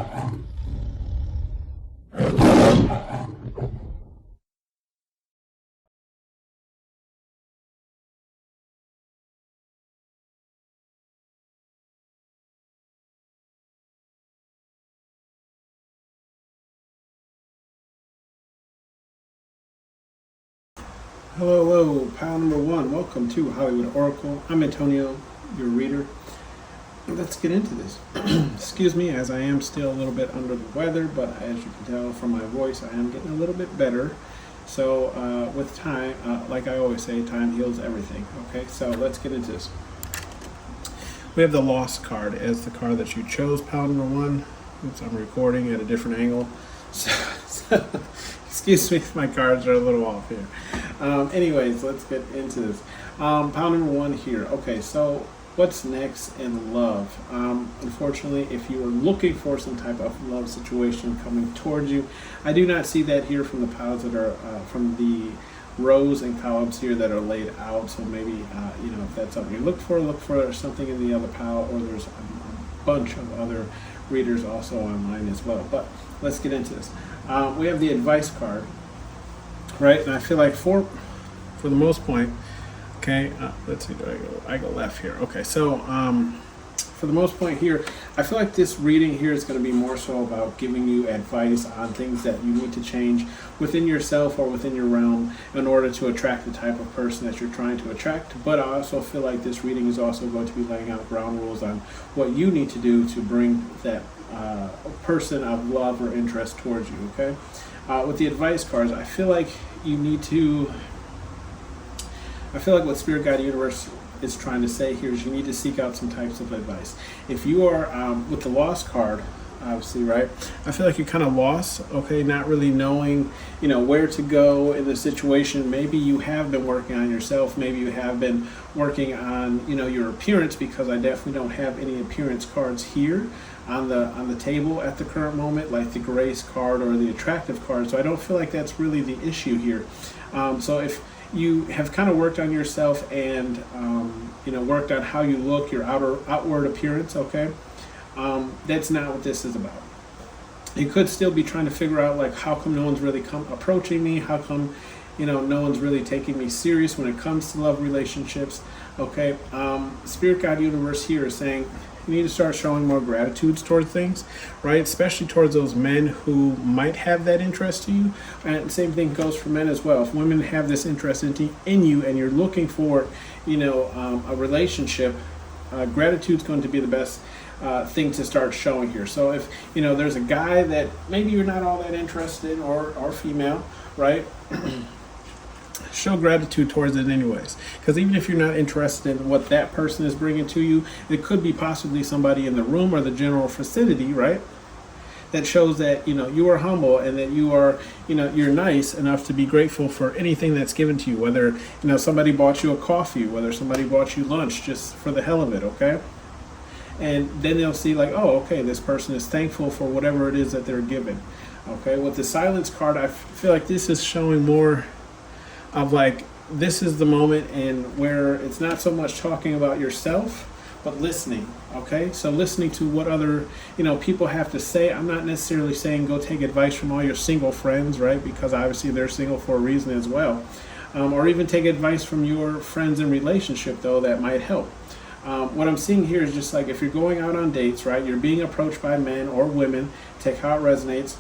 Hello, hello, pile number one. Welcome to Hollywood Oracle. I'm Antonio, your reader. Let's get into this. Excuse me, as I am still a little bit under the weather, but as you can tell from my voice, I am getting a little bit better. So with time, like I always say, time heals everything. Okay, so let's get into this. We have the Lost card as the card that you chose, pile number one. Oops, I'm recording at a different angle. So excuse me if my cards are a little off here. Anyways, let's get into this. Pile number one here. Okay, so what's next in love? Unfortunately, if you are looking for some type of love situation coming towards you, I do not see that here from the piles that are from the rows and columns here that are laid out. So maybe if that's something you look for something in the other pile, or there's a bunch of other readers also online as well. But let's get into this. We have the advice card, right? And I feel like for the most point, okay, let's see, I go left here. Okay, so for the most point here, I feel like this reading here is going to be more so about giving you advice on things that you need to change within yourself or within your realm in order to attract the type of person that you're trying to attract. But I also feel like this reading is also going to be laying out ground rules on what you need to do to bring that person of love or interest towards you. Okay, with the advice cards, I feel like what Spirit Guide Universe is trying to say here is you need to seek out some types of advice. If you are with the Lost card, obviously, right, I feel like you're kind of lost, okay, not really knowing where to go in the situation. Maybe you have been working on yourself, maybe you have been working on your appearance, because I definitely don't have any appearance cards here on the table at the current moment, like the grace card or the attractive card. So I don't feel like that's really the issue here. So if you have kind of worked on yourself and worked on how you look, your outward appearance, okay, that's not what this is about. You could still be trying to figure out, like, how come no one's really approaching me? How come no one's really taking me serious when it comes to love relationships? Okay, Spirit Guide Universe here is saying you need to start showing more gratitude towards things, right? Especially towards those men who might have that interest to you. And the same thing goes for men as well. If women have this interest in you and you're looking for, a relationship, gratitude's going to be the best thing to start showing here. So if, there's a guy that maybe you're not all that interested in, or female, right? Show gratitude towards it anyways, because even if you're not interested in what that person is bringing to you, it could be possibly somebody in the room or the general vicinity, right, that shows that you are humble and that you are you're nice enough to be grateful for anything that's given to you, whether somebody bought you a coffee, whether somebody bought you lunch just for the hell of it. Okay, and then they'll see, like, oh, okay, this person is thankful for whatever it is that they're given. Okay, with the silence card, I feel like this is showing more of, like, this is the moment and where it's not so much talking about yourself, but listening. Okay, so listening to what other people have to say. I'm not necessarily saying go take advice from all your single friends, right, because obviously they're single for a reason as well, or even take advice from your friends in relationship, though that might help. What I'm seeing here is just like, if you're going out on dates, right, you're being approached by men or women, take how it resonates,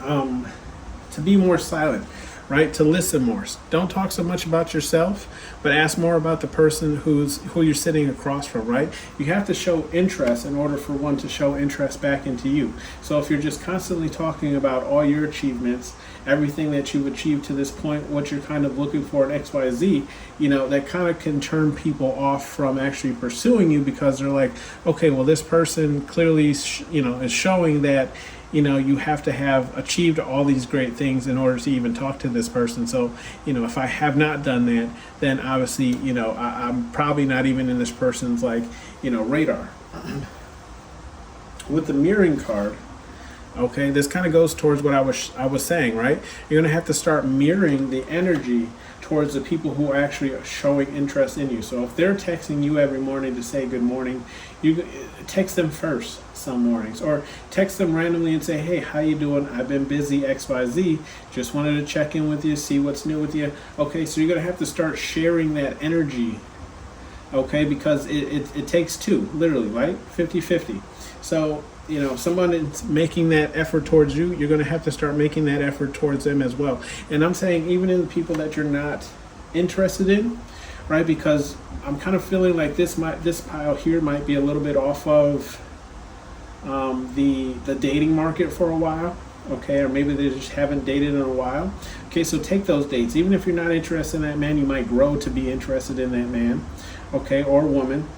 to be more silent, right? To listen more. Don't talk so much about yourself, but ask more about the person who you're sitting across from, right? You have to show interest in order for one to show interest back into you. So if you're just constantly talking about all your achievements, everything that you've achieved to this point, what you're kind of looking for in XYZ, that kind of can turn people off from actually pursuing you, because they're like, okay, well, this person clearly, is showing that you have to have achieved all these great things in order to even talk to this person. So, if I have not done that, then obviously, I'm probably not even in this person's, like, radar. With the mirroring card, Okay, this kind of goes towards what I was saying, right? You're going to have to start mirroring the energy towards the people who actually are showing interest in you. So if they're texting you every morning to say good morning, you text them first some mornings, or text them randomly and say, hey, how you doing? I've been busy, XYZ. Just wanted to check in with you, see what's new with you. Okay, so you're going to have to start sharing that energy, okay, because it takes two, literally, right? 50-50. So, if someone is making that effort towards you, you're going to have to start making that effort towards them as well. And I'm saying even in the people that you're not interested in, right? Because I'm kind of feeling like this pile here might be a little bit off of the dating market for a while, okay? Or maybe they just haven't dated in a while. Okay, so take those dates. Even if you're not interested in that man, you might grow to be interested in that man, okay, or woman.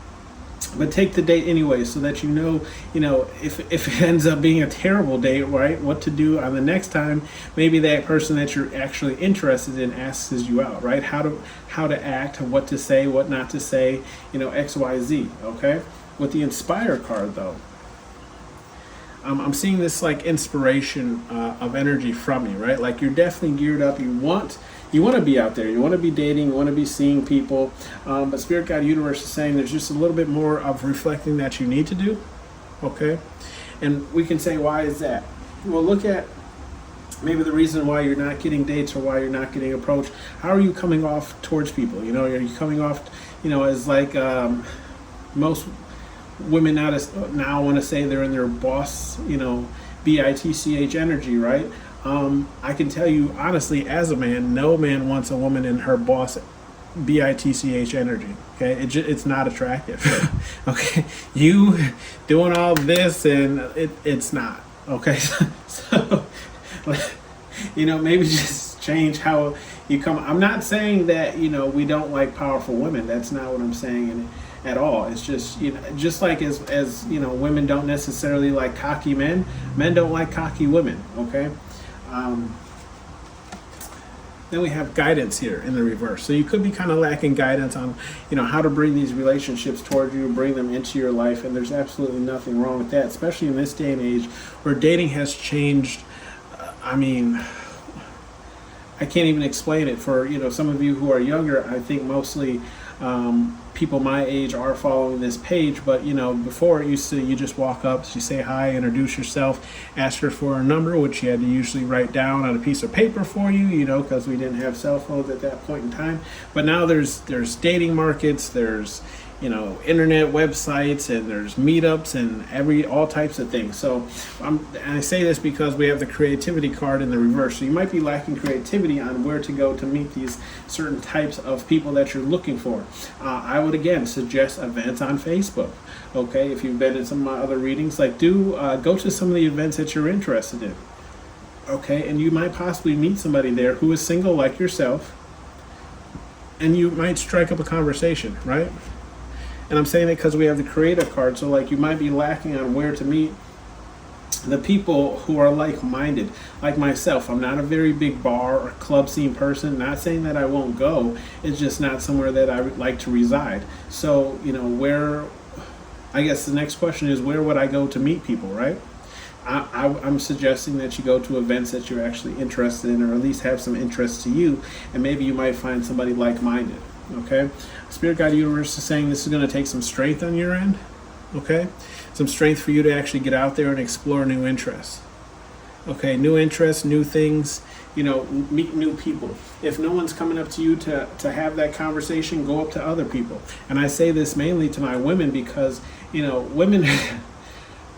But take the date anyway, so that if it ends up being a terrible date, right, what to do on the next time. Maybe that person that you're actually interested in asks you out, right? How to act, what to say, what not to say, XYZ, okay? With the Inspire card, though, I'm seeing this like inspiration of energy from you, right? Like you're definitely geared up. You want to be out there. You want to be dating. You want to be seeing people. But Spirit Guide Universe is saying there's just a little bit more of reflecting that you need to do. Okay? And we can say, why is that? Well, look at maybe the reason why you're not getting dates or why you're not getting approached. How are you coming off towards people? Are you coming off, as like most women now want to say they're in their boss, BITCH energy, right? I can tell you honestly, as a man, no man wants a woman in her boss BITCH energy. Okay, it's not attractive. Okay, you doing all this and it's not. Okay, so maybe just change how you come. I'm not saying that we don't like powerful women. That's not what I'm saying at all. It's just just like as women don't necessarily like cocky men. Men don't like cocky women. Okay. Then we have guidance here in the reverse. So you could be kind of lacking guidance on, how to bring these relationships toward you, bring them into your life. And there's absolutely nothing wrong with that, especially in this day and age where dating has changed. I can't even explain it for, some of you who are younger. I think mostly people my age are following this page, but before it used to, you just walk up, you say hi, introduce yourself, ask her for a number, which you had to usually write down on a piece of paper for you, because we didn't have cell phones at that point in time. But now there's dating markets, there's internet websites, and there's meetups and all types of things. So I say this because we have the creativity card in the reverse. So you might be lacking creativity on where to go to meet these certain types of people that you're looking for. I would again suggest events on Facebook. Okay, if you've been in some of my other readings, go to some of the events that you're interested in. Okay, and you might possibly meet somebody there who is single like yourself, and you might strike up a conversation, right? And I'm saying it because we have the creative card. So you might be lacking on where to meet the people who are like-minded. Like myself, I'm not a very big bar or club scene person. Not saying that I won't go. It's just not somewhere that I would like to reside. So, I guess the next question is, where would I go to meet people, right? I'm suggesting that you go to events that you're actually interested in, or at least have some interest to you, and maybe you might find somebody like-minded. Okay, Spirit Guide Universe is saying this is going to take some strength on your end. Okay, some strength for you to actually get out there and explore new interests. Okay, new interests, new things, meet new people. If no one's coming up to you to have that conversation, go up to other people. And I say this mainly to my women because, women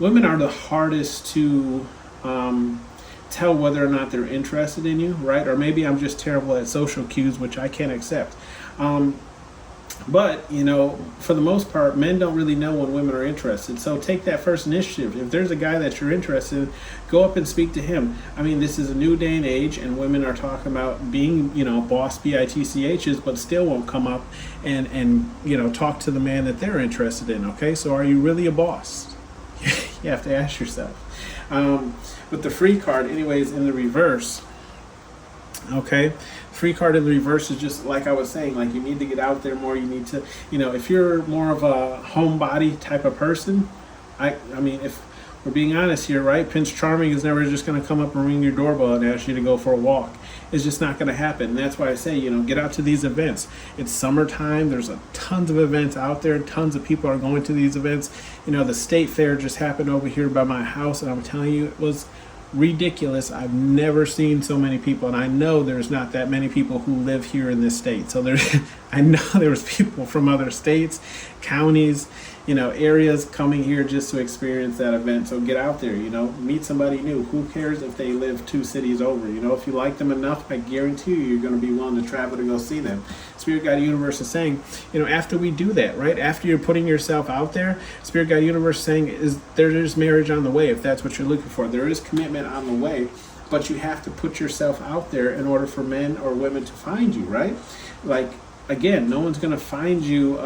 women are the hardest to tell whether or not they're interested in you, right? Or maybe I'm just terrible at social cues, which I can't accept. But, for the most part, men don't really know when women are interested. So take that first initiative. If there's a guy that you're interested in, go up and speak to him. This is a new day and age, and women are talking about being, boss BITCHs, but still won't come up and talk to the man that they're interested in. Okay, so are you really a boss? You have to ask yourself. With the free card, anyways, in the reverse, okay, free card in the reverse is just like I was saying, you need to get out there more. You need to, if you're more of a homebody type of person, if we're being honest here, right? Prince Charming is never just going to come up and ring your doorbell and ask you to go for a walk. It's just not going to happen. And that's why I say, get out to these events. It's summertime. There's tons of events out there. Tons of people are going to these events. The state fair just happened over here by my house, and I'm telling you, it was ridiculous. I've never seen so many people, and I know there's not that many people who live here in this state. So I know there was people from other states, counties, areas coming here just to experience that event. So get out there, meet somebody new. Who cares if they live 2 cities over? If you like them enough, I guarantee you're going to be willing to travel to go see them. Spirit Guide Universe is saying, after we do that, right? After you're putting yourself out there, Spirit Guide Universe is saying there's marriage on the way if that's what you're looking for. There is commitment on the way, but you have to put yourself out there in order for men or women to find you, right? Like, again, no one's going to find you,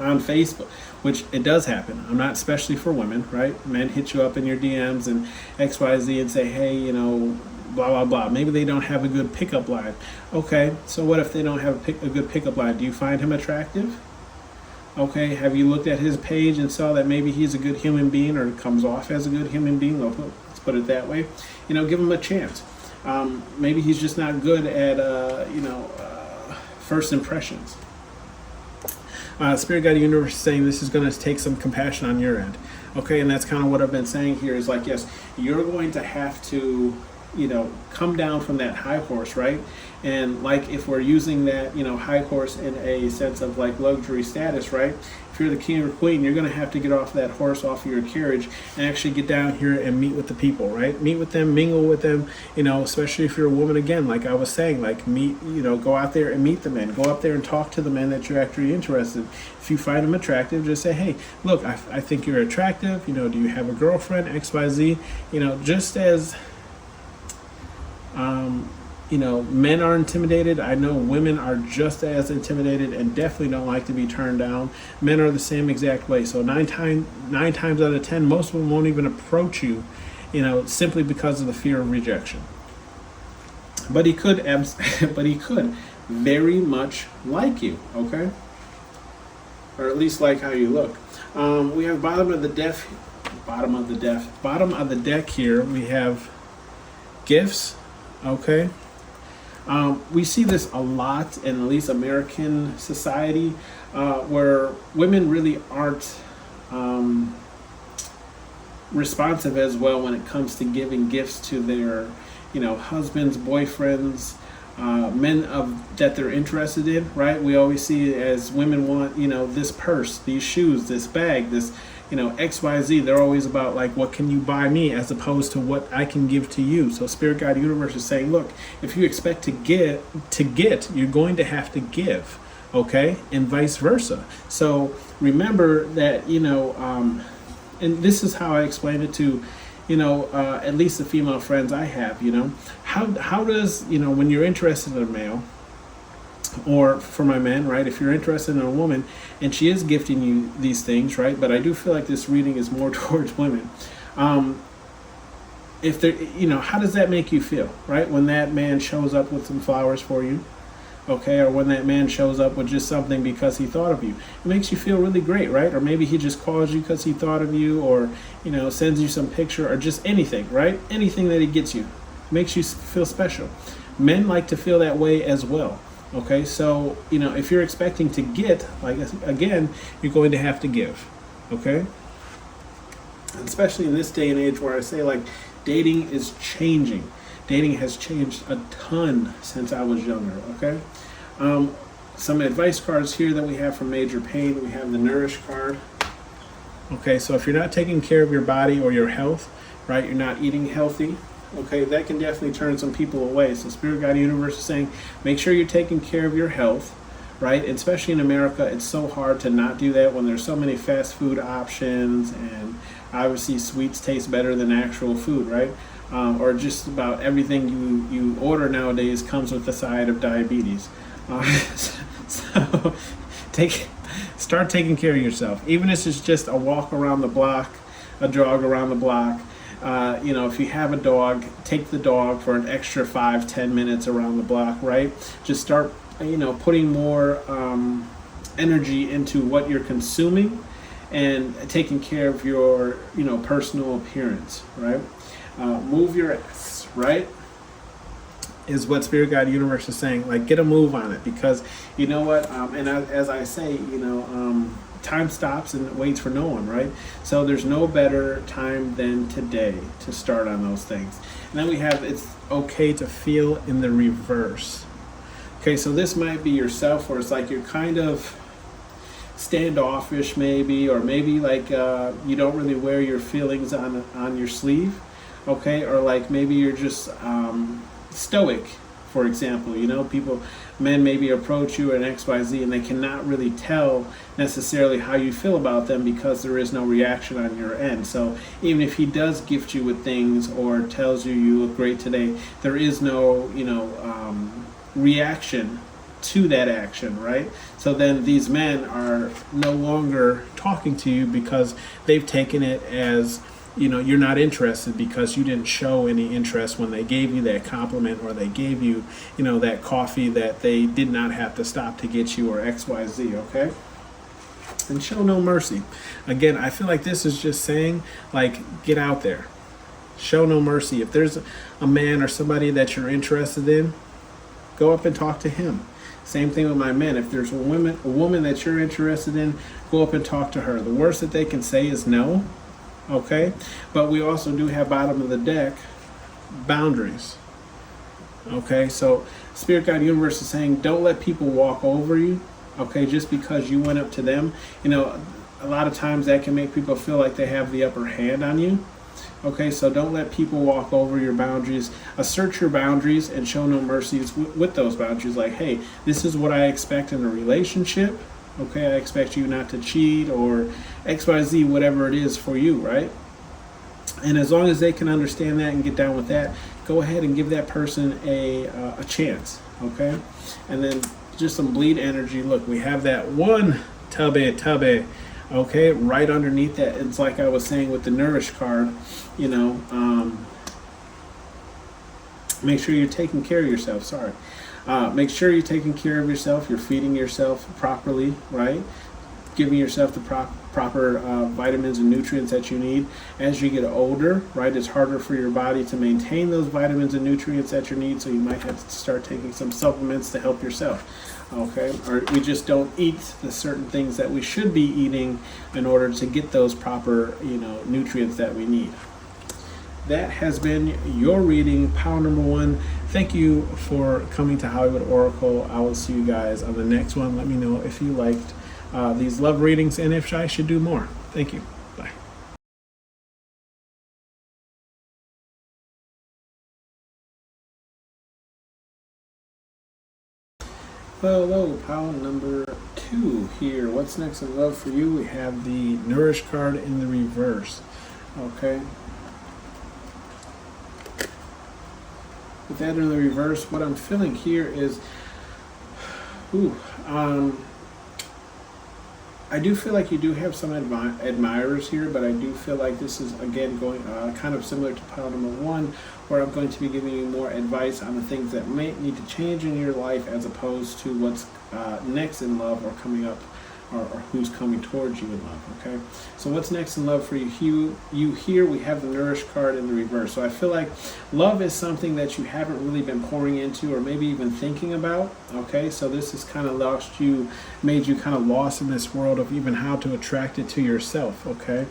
on Facebook, which it does happen. I'm not especially for women, right? Men hit you up in your DMs and XYZ and say, hey, blah, blah, blah. Maybe they don't have a good pickup line. Okay, so what if they don't have a good pickup line? Do you find him attractive? Okay, have you looked at his page and saw that maybe he's a good human being or comes off as a good human being? Let's put it that way. Give him a chance. Maybe he's just not good at, first impressions. Spirit Guide Universe is saying this is going to take some compassion on your end. Okay, and that's kind of what I've been saying here is like, yes, you're going to have to, come down from that high horse, right? And like if we're using that, high horse in a sense of like luxury status, right? If you're the king or queen, you're going to have to get off that horse, off of your carriage, and actually get down here and meet with the people, right? Meet with them, mingle with them, especially if you're a woman, again, like I was saying, like go out there and meet the men. Go up there and talk to the men that you're actually interested in. If you find them attractive, just say, hey, look, I think you're attractive. Do you have a girlfriend? XYZ. Just as men are intimidated, I know women are just as intimidated and definitely don't like to be turned down. Men are the same exact way. So nine times out of 10, most of them won't even approach you, simply because of the fear of rejection. But he could very much like you, okay? Or at least like how you look. We have bottom of the deck here. We have gifts, okay? We see this a lot in at least American society, where women really aren't responsive as well when it comes to giving gifts to their, husbands, boyfriends, men that they're interested in, right? We always see it as women want, this purse, these shoes, this bag, this, XYZ. They're always about like, what can you buy me, as opposed to what I can give to you. So Spirit Guide Universe is saying, look, if you expect to get, you're going to have to give, okay? And vice versa. So remember that, and this is how I explain it to, at least the female friends I have, how does, when you're interested in a male, or for my men, right, if you're interested in a woman and she is gifting you these things, right, but I do feel like this reading is more towards women, if they're, how does that make you feel, right, when that man shows up with some flowers for you, okay, or when that man shows up with just something because he thought of you? It makes you feel really great, right? Or maybe he just calls you because he thought of you, or sends you some picture, or just anything, right? Anything that he gets you makes you feel special. Men like to feel that way as well. Okay, so if you're expecting to get, like, again, you're going to have to give. Okay, and especially in this day and age where I say, like, dating is changing. Dating has changed a ton since I was younger. Okay, some advice cards here that we have from Major Pain. We have the Nourish card. Okay, so if you're not taking care of your body or your health, right, you're not eating healthy, okay, that can definitely turn some people away. So Spirit Guide Universe is saying, make sure you're taking care of your health, right? And especially in America, it's so hard to not do that when there's so many fast food options, and obviously sweets taste better than actual food, right? Or just about everything you order nowadays comes with the side of diabetes. So start taking care of yourself. Even if it's just a walk around the block, a jog around the block. If you have a dog, take the dog for an extra 5-10 minutes around the block, right? Just start, putting more energy into what you're consuming and taking care of your, personal appearance, right? Move your ass, right? Is what Spirit Guide Universe is saying. Like, get a move on it, because you know what? And as I say, time stops and waits for no one, right? So there's no better time than today to start on those things. And then we have, it's okay to feel in the reverse. Okay, so this might be yourself, where it's like you're kind of standoffish, maybe, or maybe like you don't really wear your feelings on your sleeve. Okay, or like maybe you're just stoic, for example. Men maybe approach you at XYZ and they cannot really tell necessarily how you feel about them, because there is no reaction on your end. So even if he does gift you with things or tells you look great today, there is no reaction to that action, right? So then these men are no longer talking to you, because they've taken it as you're not interested, because you didn't show any interest when they gave you that compliment, or they gave you, that coffee that they did not have to stop to get you, or XYZ, okay? And show no mercy. Again, I feel like this is just saying, like, get out there. Show no mercy. If there's a man or somebody that you're interested in, go up and talk to him. Same thing with my men. If there's a woman that you're interested in, go up and talk to her. The worst that they can say is no. Okay, but we also do have bottom of the deck boundaries. Okay, so Spirit Guide Universe is saying, don't let people walk over you. Okay, just because you went up to them. A lot of times that can make people feel like they have the upper hand on you. Okay, so don't let people walk over your boundaries. Assert your boundaries and show no mercies with those boundaries. Like, hey, this is what I expect in a relationship. Okay, I expect you not to cheat or XYZ, whatever it is for you, right? And as long as they can understand that and get down with that, go ahead and give that person a chance, okay? And then just some bleed energy. Look, we have that one tubby, okay, right underneath that. It's like I was saying with the Nourish card, make sure you're taking care of yourself, sorry. Make sure you're taking care of yourself. You're feeding yourself properly, right? Giving yourself the proper vitamins and nutrients that you need. As you get older, right, it's harder for your body to maintain those vitamins and nutrients that you need, so you might have to start taking some supplements to help yourself, okay? Or we just don't eat the certain things that we should be eating in order to get those proper, nutrients that we need. That has been your reading, pile number 1. Thank you for coming to Hollywood Oracle. I will see you guys on the next one. Let me know if you liked these love readings and if I should do more. Thank you. Bye. Hello, pile number 2 here. What's next in love for you? We have the Nourish card in the reverse. Okay. With that in the reverse, what I'm feeling here is, I do feel like you do have some admirers here, but I do feel like this is, again, going kind of similar to pile number 1, where I'm going to be giving you more advice on the things that may need to change in your life, as opposed to what's next in love or coming up, or who's coming towards you in love, okay? So what's next in love for you? Here we have the Nourish card in the reverse. So I feel like love is something that you haven't really been pouring into, or maybe even thinking about, okay? So this has kind of made you kind of lost in this world of even how to attract it to yourself, okay?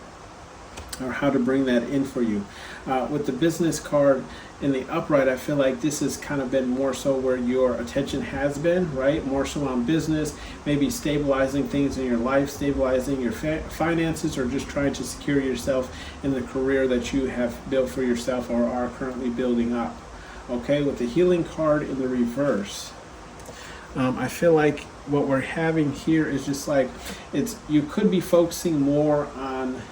Or how to bring that in for you. With the business card in the upright, I feel like this has kind of been more so where your attention has been, right? More so on business, maybe stabilizing things in your life, stabilizing your finances, or just trying to secure yourself in the career that you have built for yourself or are currently building up. Okay, with the healing card in the reverse, I feel like what we're having here is just like, you could be focusing more on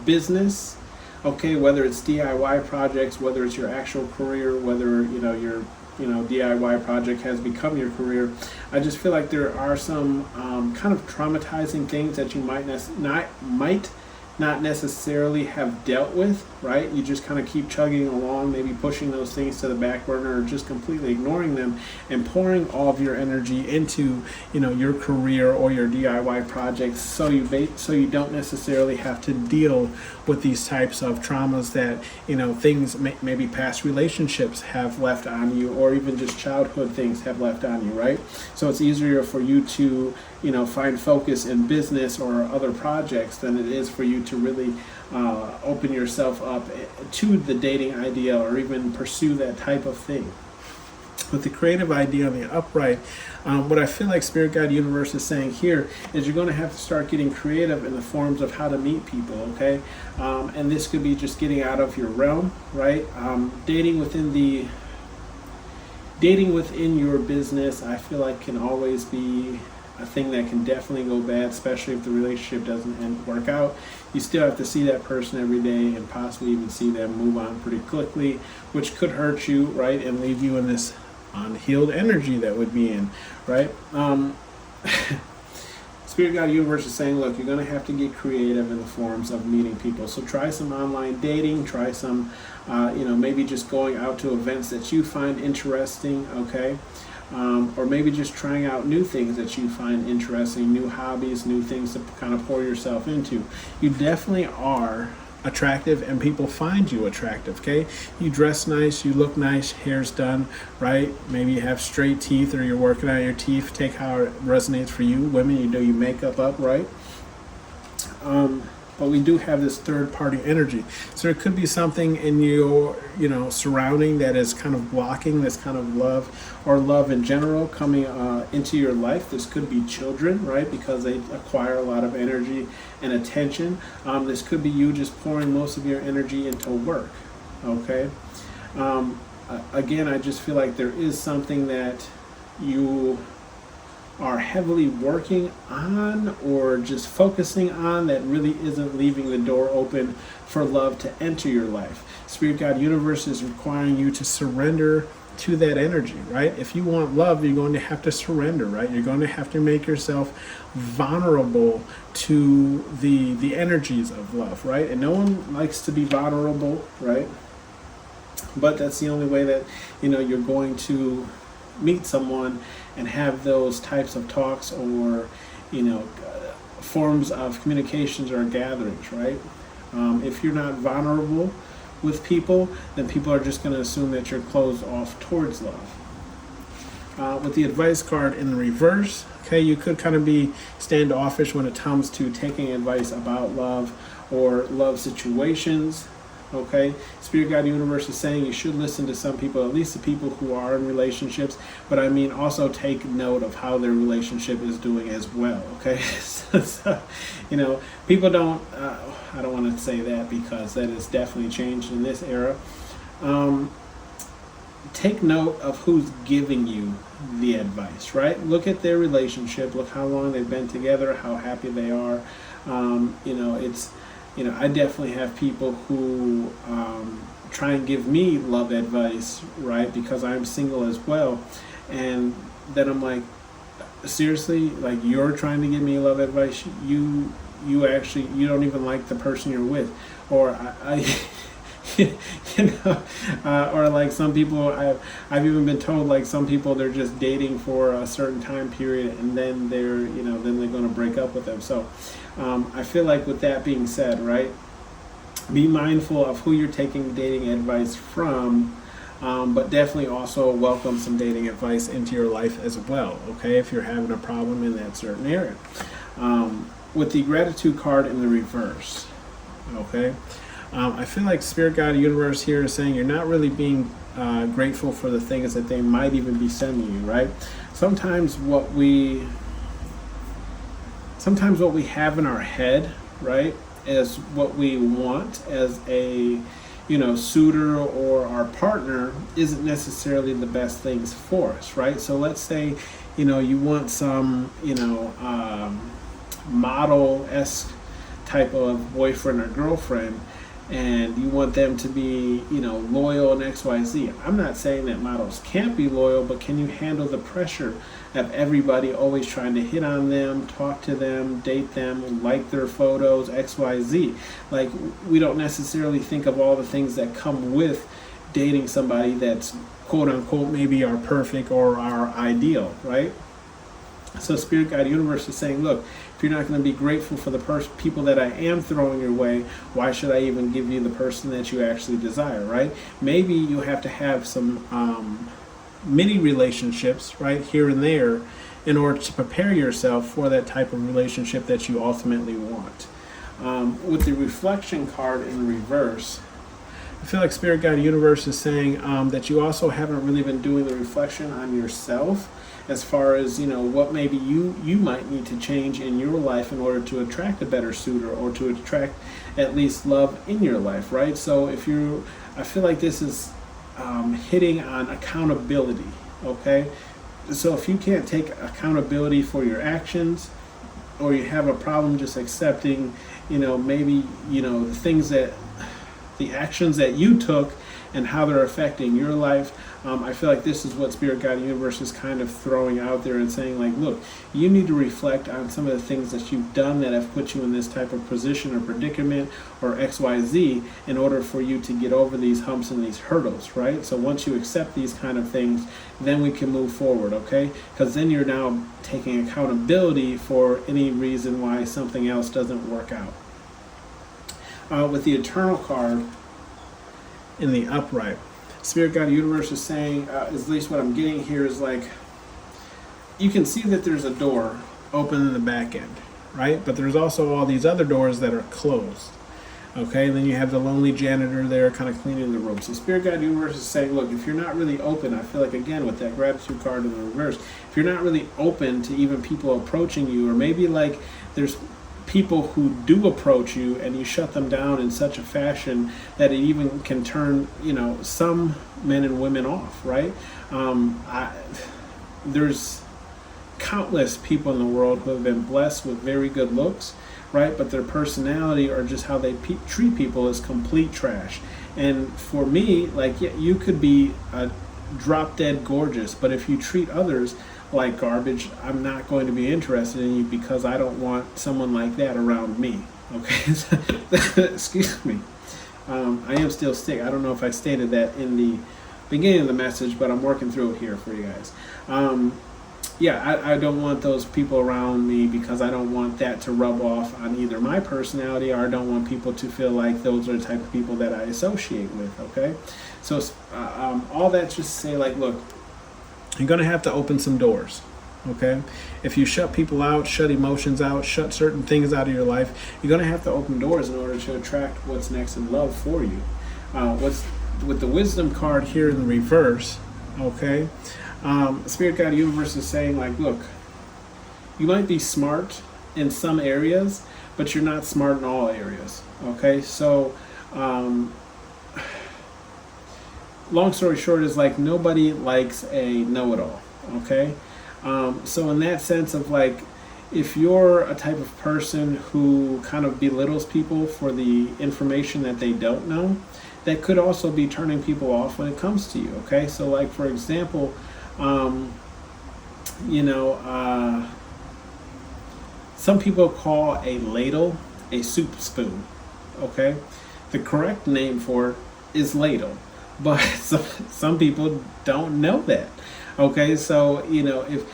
business, okay, whether it's DIY projects, whether it's your actual career, whether your DIY project has become your career. I just feel like there are some kind of traumatizing things that you might not necessarily have dealt with, right? You just kind of keep chugging along, maybe pushing those things to the back burner or just completely ignoring them and pouring all of your energy into, your career or your DIY projects, so you don't necessarily have to deal with these types of traumas that, things maybe past relationships have left on you, or even just childhood things have left on you, right? So it's easier for you to, find focus in business or other projects than it is for you to really open yourself up to the dating idea or even pursue that type of thing. With the creative idea on the upright, what I feel like Spirit Guide Universe is saying here is you're going to have to start getting creative in the forms of how to meet people, okay? And this could be just getting out of your realm, right? Dating within your business, I feel like can always be a thing that can definitely go bad, especially if the relationship doesn't work out. You still have to see that person every day and possibly even see them move on pretty quickly, which could hurt you, right, and leave you in this unhealed energy that would be in, right? Spirit Guide Universe is saying, look, you're going to have to get creative in the forms of meeting people. So try some online dating, try some, maybe just going out to events that you find interesting, okay? Or maybe just trying out new things that you find interesting, new hobbies, new things to kind of pour yourself into. You definitely are attractive and people find you attractive, okay? You dress nice, you look nice, hair's done, right? Maybe you have straight teeth or you're working on your teeth. Take how it resonates for you. Women, you do your makeup up, right? But we do have this third party energy. So there could be something in your, surrounding that is kind of blocking this kind of love or love in general coming into your life. This could be children, right? Because they acquire a lot of energy and attention. This could be you just pouring most of your energy into work, okay? Again, I just feel like there is something that you are heavily working on or just focusing on that really isn't leaving the door open for love to enter your life. Spirit Guide Universe is requiring you to surrender to that energy, right? If you want love, you're going to have to surrender, right? You're going to have to make yourself vulnerable to the energies of love, right? And no one likes to be vulnerable, right? But that's the only way that, you're going to meet someone and have those types of talks or forms of communications or gatherings, right? If you're not vulnerable with people, then people are just going to assume that you're closed off towards love. With the advice card in the reverse, okay, you could kind of be standoffish when it comes to taking advice about love or love situations. Okay, Spirit Guide Universe is saying you should listen to some people, at least the people who are in relationships, but I mean also take note of how their relationship is doing as well, okay? So, people don't, I don't want to say that because that has definitely changed in this era. Take note of who's giving you the advice, right? Look at their relationship, look how long they've been together, how happy they are. I definitely have people who try and give me love advice, right? Because I'm single as well. And then I'm like, seriously? Like, you're trying to give me love advice? You don't even like the person you're with. Or or like some people, I've even been told, like, some people, they're just dating for a certain time period and then they're going to break up with them. So I feel like with that being said, right, be mindful of who you're taking dating advice from, but definitely also welcome some dating advice into your life as well, okay, if you're having a problem in that certain area. With the gratitude card in the reverse, okay, I feel like Spirit Guide Universe here is saying you're not really being grateful for the things that they might even be sending you, right? Sometimes what we have in our head, right, as what we want as a suitor or our partner isn't necessarily the best things for us, right? So let's say you want some model-esque type of boyfriend or girlfriend, and you want them to be, loyal and XYZ. I'm not saying that models can't be loyal, but can you handle the pressure of everybody always trying to hit on them, talk to them, date them, like their photos, XYZ? Like, we don't necessarily think of all the things that come with dating somebody that's quote unquote maybe our perfect or our ideal, right? So Spirit Guide Universe is saying, look, if you're not going to be grateful for the people that I am throwing your way, why should I even give you the person that you actually desire, right? Maybe you have to have some mini relationships, right, here and there, in order to prepare yourself for that type of relationship that you ultimately want. With the reflection card in reverse, I feel like Spirit Guide Universe is saying that you also haven't really been doing the reflection on yourself, as far as what maybe you might need to change in your life in order to attract a better suitor, or to attract at least love in your life, right? So I feel like this is hitting on accountability, okay? So if you can't take accountability for your actions, or you have a problem just accepting maybe the actions that you took and how they're affecting your life, I feel like this is what Spirit Guide Universe is kind of throwing out there and saying, like, look, you need to reflect on some of the things that you've done that have put you in this type of position or predicament or XYZ, in order for you to get over these humps and these hurdles, right? So once you accept these kind of things, then we can move forward, okay? Because then you're now taking accountability for any reason why something else doesn't work out. With the Eternal card in the upright, Spirit Guide Universe is saying, at least what I'm getting here is, like, you can see that there's a door open in the back end, right? But there's also all these other doors that are closed, okay? And then you have the lonely janitor there kind of cleaning the room. So Spirit Guide Universe is saying, look, if you're not really open, I feel like, again, with that gratitude card in the reverse, if you're not really open to even people approaching you, or maybe like there's people who do approach you and you shut them down in such a fashion that it even can turn some men and women off, right? There's countless people in the world who have been blessed with very good looks, right? But their personality, or just how they treat people, is complete trash. And for me, like, yeah, you could be drop dead gorgeous, but if you treat others like garbage, I'm not going to be interested in you, because I don't want someone like that around me, okay? Excuse me. I am still sick. I don't know if I stated that in the beginning of the message, but I'm working through it here for you guys. I don't want those people around me, because I don't want that to rub off on either my personality, or I don't want people to feel like those are the type of people that I associate with, okay? So all that just to say, like, look, you're going to have to open some doors, okay? If you shut people out, shut emotions out, shut certain things out of your life, you're going to have to open doors in order to attract what's next in love for you. With the Wisdom card here in the reverse, okay? Spirit Guide Universe is saying, like, look, you might be smart in some areas, but you're not smart in all areas, okay? So, long story short is, like, nobody likes a know-it-all, okay? So in that sense of, like, if you're a type of person who kind of belittles people for the information that they don't know, that could also be turning people off when it comes to you, okay? So, like, for example, some people call a ladle a soup spoon, okay? The correct name for it is ladle, but some people don't know that, okay? So, if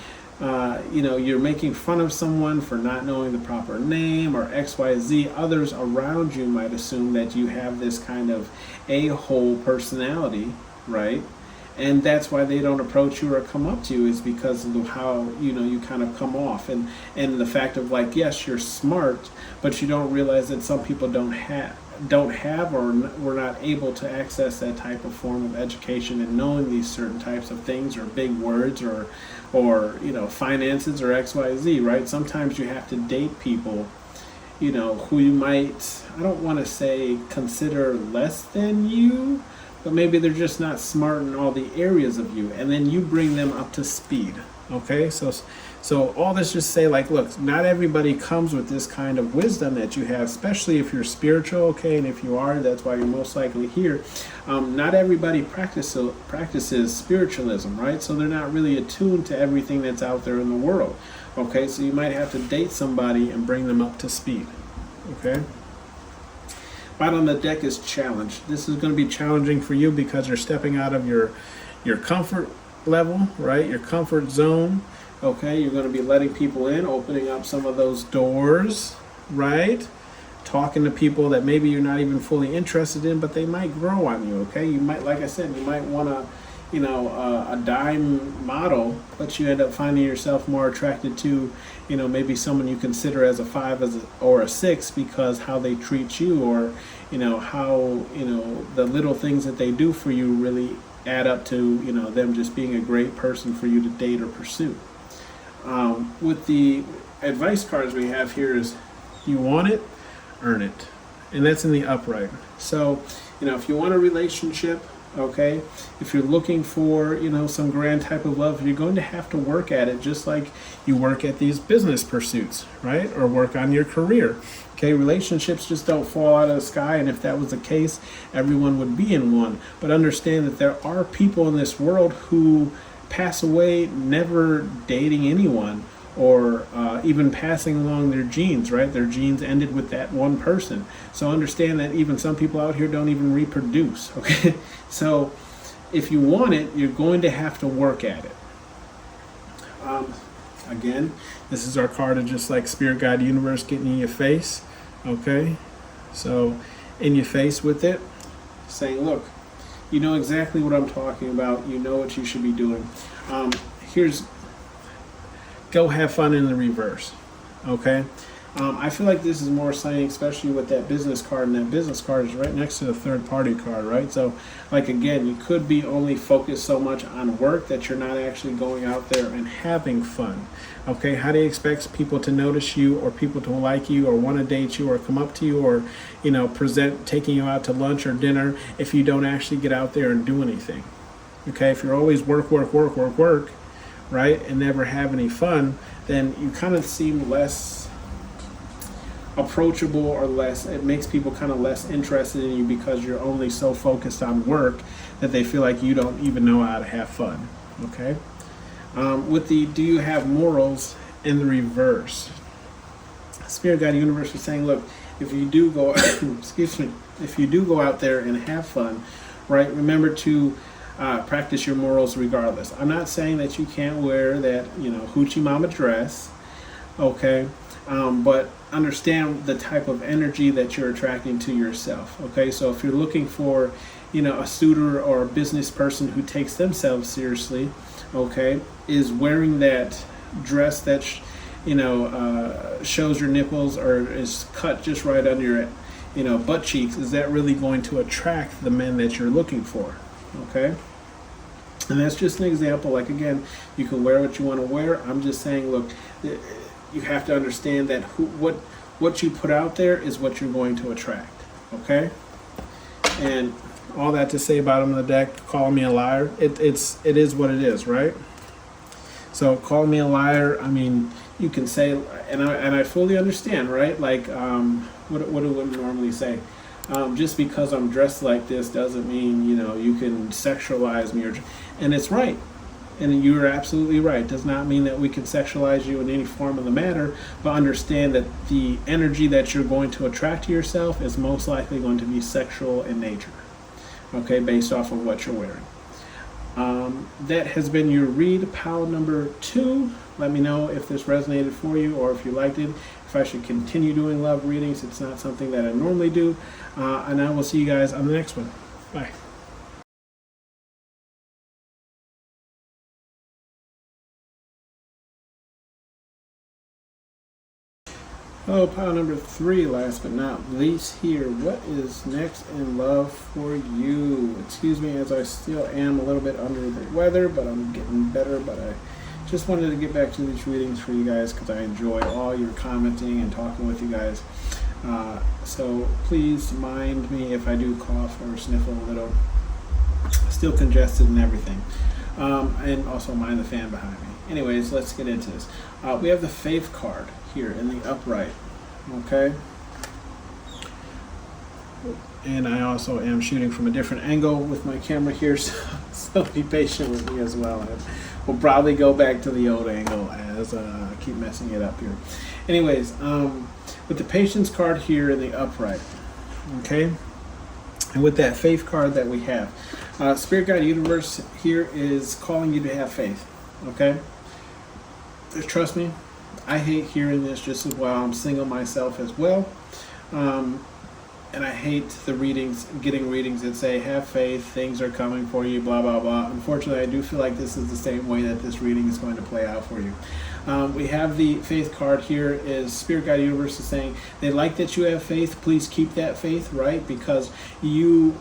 you're making fun of someone for not knowing the proper name or XYZ, others around you might assume that you have this kind of a-hole personality, right? And that's why they don't approach you or come up to you, is because of how you kind of come off, and the fact of, like, yes, you're smart, but you don't realize that some people don't have or were not able to access that type of form of education and knowing these certain types of things, or big words, or finances, or XYZ, right? Sometimes you have to date people who you might, I don't want to say consider less than you, but maybe they're just not smart in all the areas of you, and then you bring them up to speed, okay? So So all this just say, like, look, not everybody comes with this kind of wisdom that you have, especially if you're spiritual, okay? And if you are, that's why you're most likely here. Not everybody practices spiritualism, right? So they're not really attuned to everything that's out there in the world, okay? So you might have to date somebody and bring them up to speed, okay? Bottom of the deck is challenge. This is going to be challenging for you because you're stepping out of your comfort level, right? Your comfort zone. Okay, you're going to be letting people in, opening up some of those doors, right? Talking to people that maybe you're not even fully interested in, but they might grow on you, okay? You might, like I said, you might want a dime model, but you end up finding yourself more attracted to, maybe someone you consider as a 5 or a 6 because how they treat you, or, how, the little things that they do for you really add up to, them just being a great person for you to date or pursue. With the advice cards we have here is, you want it, earn it. And that's in the upright. So, if you want a relationship, okay, if you're looking for, some grand type of love, you're going to have to work at it just like you work at these business pursuits, right? Or work on your career. Okay, relationships just don't fall out of the sky, and if that was the case, everyone would be in one. But understand that there are people in this world who pass away never dating anyone, or even passing along their genes, right? Their genes ended with that one person. So understand that even some people out here don't even reproduce, okay? So if you want it, you're going to have to work at it. Again, this is our card of just like Spirit Guide Universe getting in your face, okay? So in your face with it, saying, look, you know exactly what I'm talking about. You know what you should be doing. Go have fun in the reverse, okay? I feel like this is more saying, especially with that business card, and that business card is right next to the third party card, right? So, like, again, you could be only focused so much on work that you're not actually going out there and having fun, okay? How do you expect people to notice you, or people to like you, or want to date you, or come up to you, or, taking you out to lunch or dinner if you don't actually get out there and do anything, okay? If you're always work, right, and never have any fun, then you kind of seem less approachable, or it makes people kind of less interested in you because you're only so focused on work that they feel like you don't even know how to have fun, okay? With the do you have morals in the reverse, Spirit Guide Universe is saying, look, if you do go if you do go out there and have fun, right, remember to practice your morals regardless. I'm not saying that you can't wear that, hoochie mama dress, okay? But understand the type of energy that you're attracting to yourself, okay? So if you're looking for, a suitor or a business person who takes themselves seriously, okay, is wearing that dress that, shows your nipples or is cut just right under your, butt cheeks, is that really going to attract the men that you're looking for, okay? And that's just an example. Like, again, you can wear what you want to wear. I'm just saying, look, you have to understand that what you put out there is what you're going to attract, okay? And all that to say, bottom of the deck, call me a liar. It is what it is, right? So call me a liar. I mean, you can say, and I fully understand, right? Like, what do women normally say? Just because I'm dressed like this doesn't mean, you can sexualize me, and it's right. And you're absolutely right. It does not mean that we can sexualize you in any form of the matter, but understand that the energy that you're going to attract to yourself is most likely going to be sexual in nature, okay, based off of what you're wearing. That has been your read, pile number 2. Let me know if this resonated for you, or if you liked it, if I should continue doing love readings. It's not something that I normally do. And I will see you guys on the next one. Bye. Oh, pile number 3, last but not least here. What is next in love for you? Excuse me, as I still am a little bit under the weather, but I'm getting better. But I just wanted to get back to these readings for you guys because I enjoy all your commenting and talking with you guys. So please mind me if I do cough or sniffle a little. Still congested and everything. And also mind the fan behind me. anyways, let's get into this. We have the faith card here in the upright. Okay. And I also am shooting from a different angle with my camera here, so be patient with me as well. We'll probably go back to the old angle as I keep messing it up here. Anyways, with the patience card here in the upright, okay, and with that faith card that we have, Spirit Guide Universe here is calling you to have faith, okay? Trust me, I hate hearing this just as well. I'm single myself as well. And I hate the readings, getting readings that say, have faith, things are coming for you, blah, blah, blah. Unfortunately, I do feel like this is the same way that this reading is going to play out for you. We have the faith card here is Spirit Guide Universe is saying, they like that you have faith, please keep that faith, right? Because you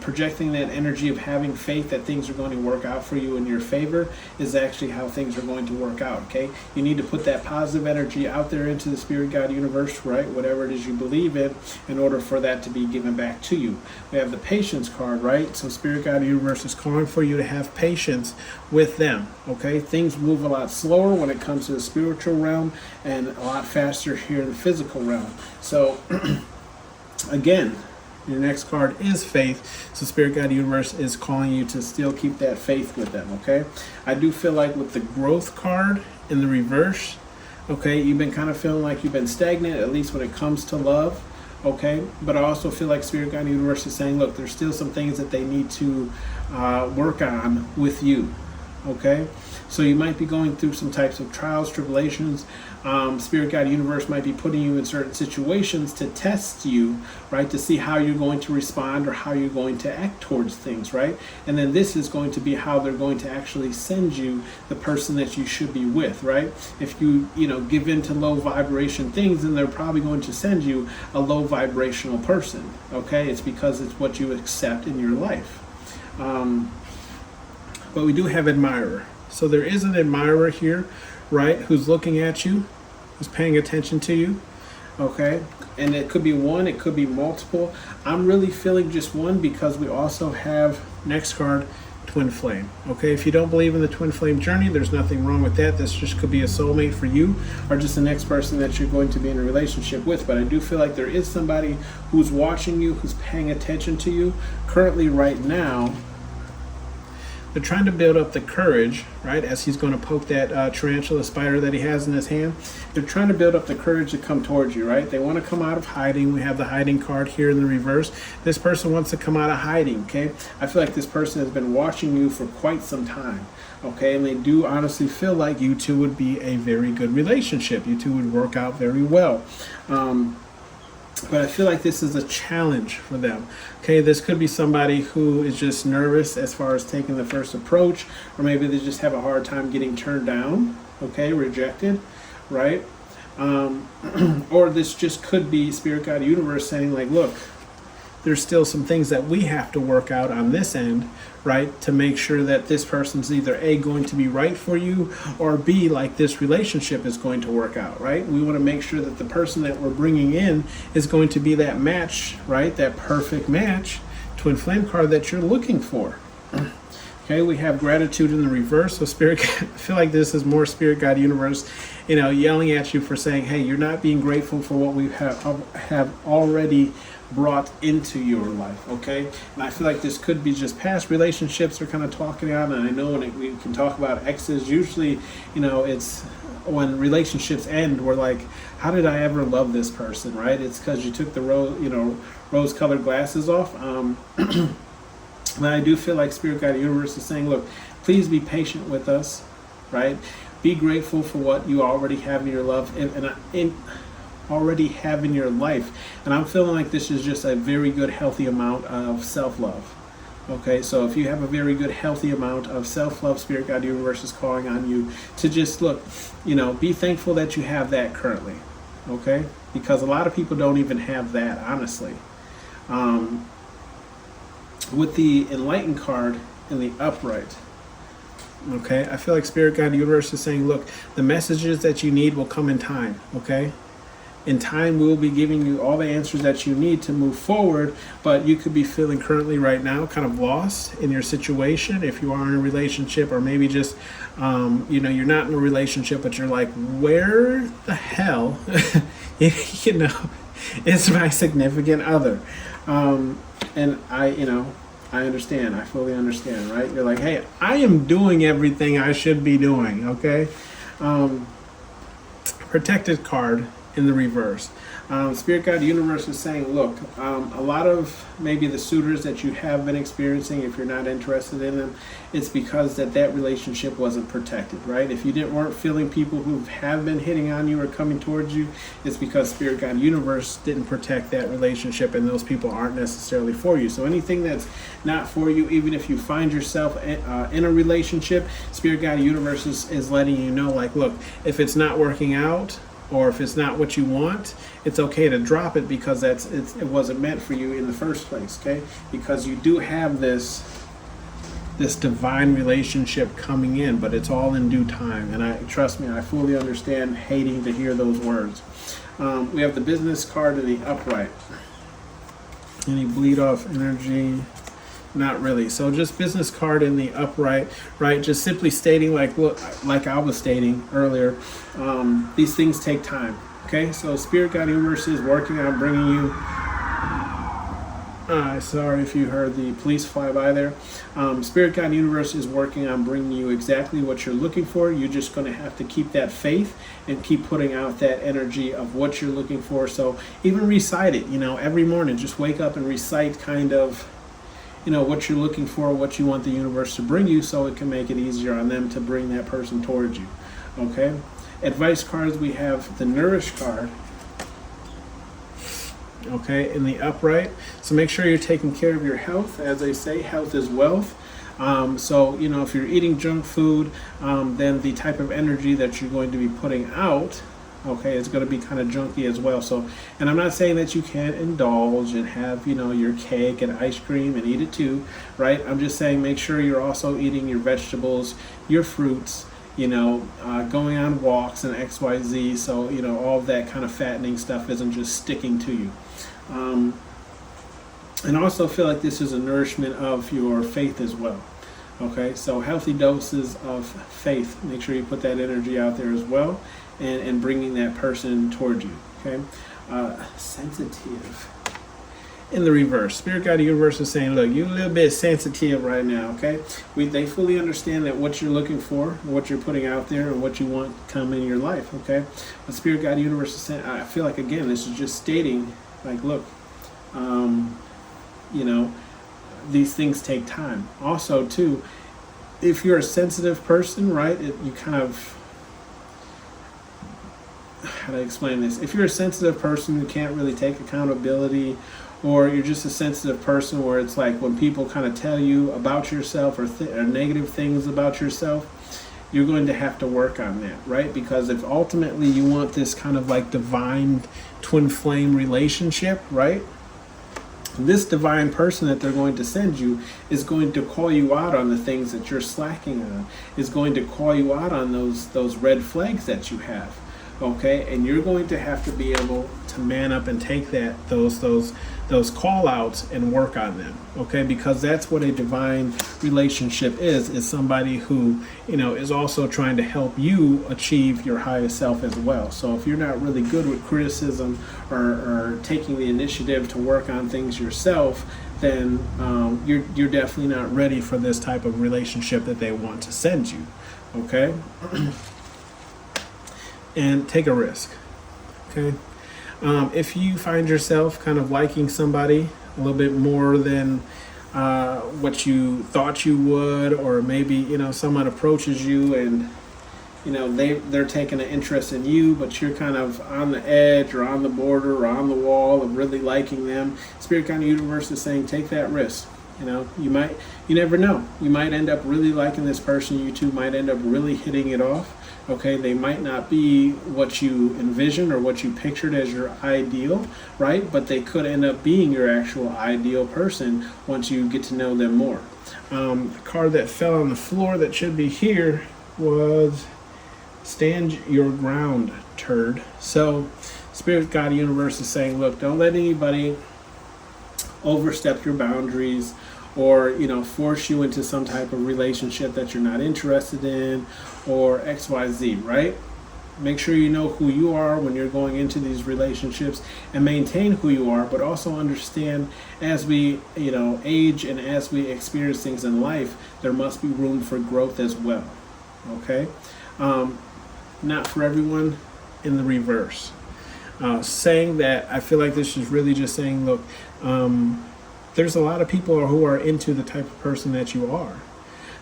projecting that energy of having faith that things are going to work out for you in your favor is actually how things are going to work out, okay? You need to put that positive energy out there into the Spirit Guide Universe, right? Whatever it is you believe in order for that to be given back to you. We have the patience card, right? So Spirit Guide Universe is calling for you to have patience with them, okay? Things move a lot slower when it comes to the spiritual realm and a lot faster here in the physical realm. So, again, your next card is faith. So Spirit Guide Universe is calling you to still keep that faith with them, okay? I do feel like with the growth card in the reverse, okay, you've been kind of feeling like you've been stagnant, at least when it comes to love, okay? But I also feel like Spirit Guide Universe is saying, look, there's still some things that they need to work on with you, okay? So you might be going through some types of trials, tribulations. Spirit Guide Universe might be putting you in certain situations to test you, right? To see how you're going to respond or how you're going to act towards things, right? And then this is going to be how they're going to actually send you the person that you should be with, right? If you give in to low vibration things, then they're probably going to send you a low vibrational person, okay? It's because it's what you accept in your life. But we do have admirer. So there is an admirer here, right, who's looking at you, who's paying attention to you, okay? And it could be one, it could be multiple. I'm really feeling just one because we also have, next card, twin flame, okay? If you don't believe in the twin flame journey, there's nothing wrong with that. This just could be a soulmate for you or just the next person that you're going to be in a relationship with. But I do feel like there is somebody who's watching you, who's paying attention to you currently right now. They're trying to build up the courage, right, as he's going to poke that tarantula spider that he has in his hand. They're trying to build up the courage to come towards you, right? They want to come out of hiding. We have the hiding card here in the reverse. This person wants to come out of hiding, okay? I feel like this person has been watching you for quite some time, okay? And they do honestly feel like you two would be a very good relationship. You two would work out very well. But I feel like this is a challenge for them. Okay, this could be somebody who is just nervous as far as taking the first approach, or maybe they just have a hard time getting turned down, okay, rejected, right? Or this just could be Spirit Guide Universe saying like, look, there's still some things that we have to work out on this end, right, to make sure that this person's either A, going to be right for you, or B, like this relationship is going to work out, right? We want to make sure that the person that we're bringing in is going to be that match, right, that perfect match, twin flame card that you're looking for. Okay, we have gratitude in the reverse. So Spirit, I feel like this is more Spirit Guide Universe, yelling at you for saying, hey, you're not being grateful for what we have already brought into your life, okay? And I feel like this could be just past relationships they're kind of talking about. And I know when we can talk about exes, usually, it's when relationships end, we're like, how did I ever love this person, right? It's because you took the rose-colored glasses off. And I do feel like Spirit Guide Universe is saying, look, please be patient with us, right? Be grateful for what you already have in your love and already have in your life. And I'm feeling like this is just a very good, healthy amount of self-love. Okay, so if you have a very good, healthy amount of self-love, Spirit Guide Universe is calling on you to just look, be thankful that you have that currently. Okay, because a lot of people don't even have that, honestly. With the Enlightened card in the upright, okay, I feel like Spirit Guide Universe is saying, look, the messages that you need will come in time, okay? In time, we'll be giving you all the answers that you need to move forward, but you could be feeling currently right now kind of lost in your situation if you are in a relationship, or maybe just, you're not in a relationship, but you're like, where the hell, is my significant other? And I understand. I fully understand, right? You're like, hey, I am doing everything I should be doing, okay? Protected card in the reverse. Spirit Guide Universe is saying, look, a lot of maybe the suitors that you have been experiencing, if you're not interested in them, it's because that relationship wasn't protected, right? If you weren't feeling people who have been hitting on you or coming towards you, it's because Spirit Guide Universe didn't protect that relationship, and those people aren't necessarily for you. So anything that's not for you, even if you find yourself in a relationship, Spirit Guide Universe is letting you know, like, look, if it's not working out, or if it's not what you want, it's okay to drop it, because it wasn't meant for you in the first place, okay? Because you do have this divine relationship coming in, but it's all in due time. And trust me, I fully understand hating to hear those words. We have the business card in the upright. Any bleed off energy? Not really. So just business card in the upright, right? Just simply stating, like I was stating earlier, these things take time. Okay, so Spirit Guide Universe is working on bringing you. Sorry if you heard the police fly by there. Spirit Guide Universe is working on bringing you exactly what you're looking for. You're just going to have to keep that faith and keep putting out that energy of what you're looking for. So even recite it. Every morning, just wake up and recite kind of, what you're looking for, what you want the universe to bring you, so it can make it easier on them to bring that person towards you. Okay? Advice cards, we have the Nourish card. Okay, in the upright. So make sure you're taking care of your health. As they say, health is wealth. So, if you're eating junk food, then the type of energy that you're going to be putting out, okay, it's going to be kind of junky as well. So, and I'm not saying that you can't indulge and have, your cake and ice cream and eat it too, right? I'm just saying make sure you're also eating your vegetables, your fruits, going on walks and XYZ. So, all of that kind of fattening stuff isn't just sticking to you. And also feel like this is a nourishment of your faith as well. Okay, so healthy doses of faith. Make sure you put that energy out there as well, and bringing that person towards you. Okay, sensitive. In the reverse, Spirit Guide Universe is saying, look, you're a little bit sensitive right now. Okay, they fully understand that what you're looking for, what you're putting out there, and what you want to come in your life. Okay, but Spirit Guide Universe is saying, I feel like, again, this is just stating, like, look, these things take time. Also, too, if you're a sensitive person, right, you kind of, how do I explain this? If you're a sensitive person who can't really take accountability, or you're just a sensitive person where it's like when people kind of tell you about yourself or negative things about yourself, you're going to have to work on that, right? Because if ultimately you want this kind of like divine twin flame relationship, right? This divine person that they're going to send you is going to call you out on the things that you're slacking on, is going to call you out on those red flags that you have. Okay, and you're going to have to be able to man up and take those call outs and work on them. Okay, because that's what a divine relationship is somebody who, is also trying to help you achieve your highest self as well. So if you're not really good with criticism or taking the initiative to work on things yourself, then you're definitely not ready for this type of relationship that they want to send you. Okay. And take a risk. Okay, if you find yourself kind of liking somebody a little bit more than what you thought you would, or maybe someone approaches you and they're taking an interest in you, but you're kind of on the edge or on the border or on the wall of really liking them, Spirit Guide Universe is saying take that risk. You never know. You might end up really liking this person. You two might end up really hitting it off. Okay, they might not be what you envisioned or what you pictured as your ideal, right? But they could end up being your actual ideal person once you get to know them more. The card that fell on the floor that should be here was Stand Your Ground, Turd. So Spirit God Universe is saying, look, don't let anybody overstep your boundaries, or force you into some type of relationship that you're not interested in, or XYZ, right? Make sure you know who you are when you're going into these relationships, and maintain who you are, but also understand as we age and as we experience things in life, there must be room for growth as well. Okay? Not for everyone. In the reverse. Saying that, I feel like this is really just saying, look, there's a lot of people who are into the type of person that you are.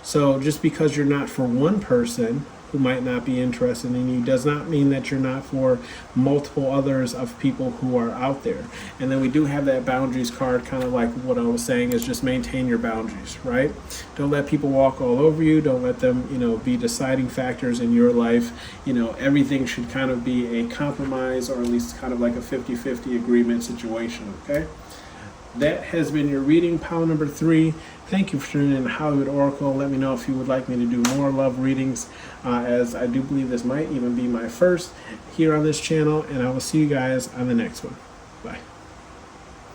So just because you're not for one person who might not be interested in you does not mean that you're not for multiple others of people who are out there. And then we do have that boundaries card, kind of like what I was saying, is just maintain your boundaries, right? Don't let people walk all over you. Don't let them, be deciding factors in your life. Everything should kind of be a compromise, or at least kind of like a 50-50 agreement situation, okay? That has been your reading, pile number 3. Thank you for tuning in to Hollywood Oracle. Let me know if you would like me to do more love readings, as I do believe this might even be my first here on this channel, and I will see you guys on the next one. Bye.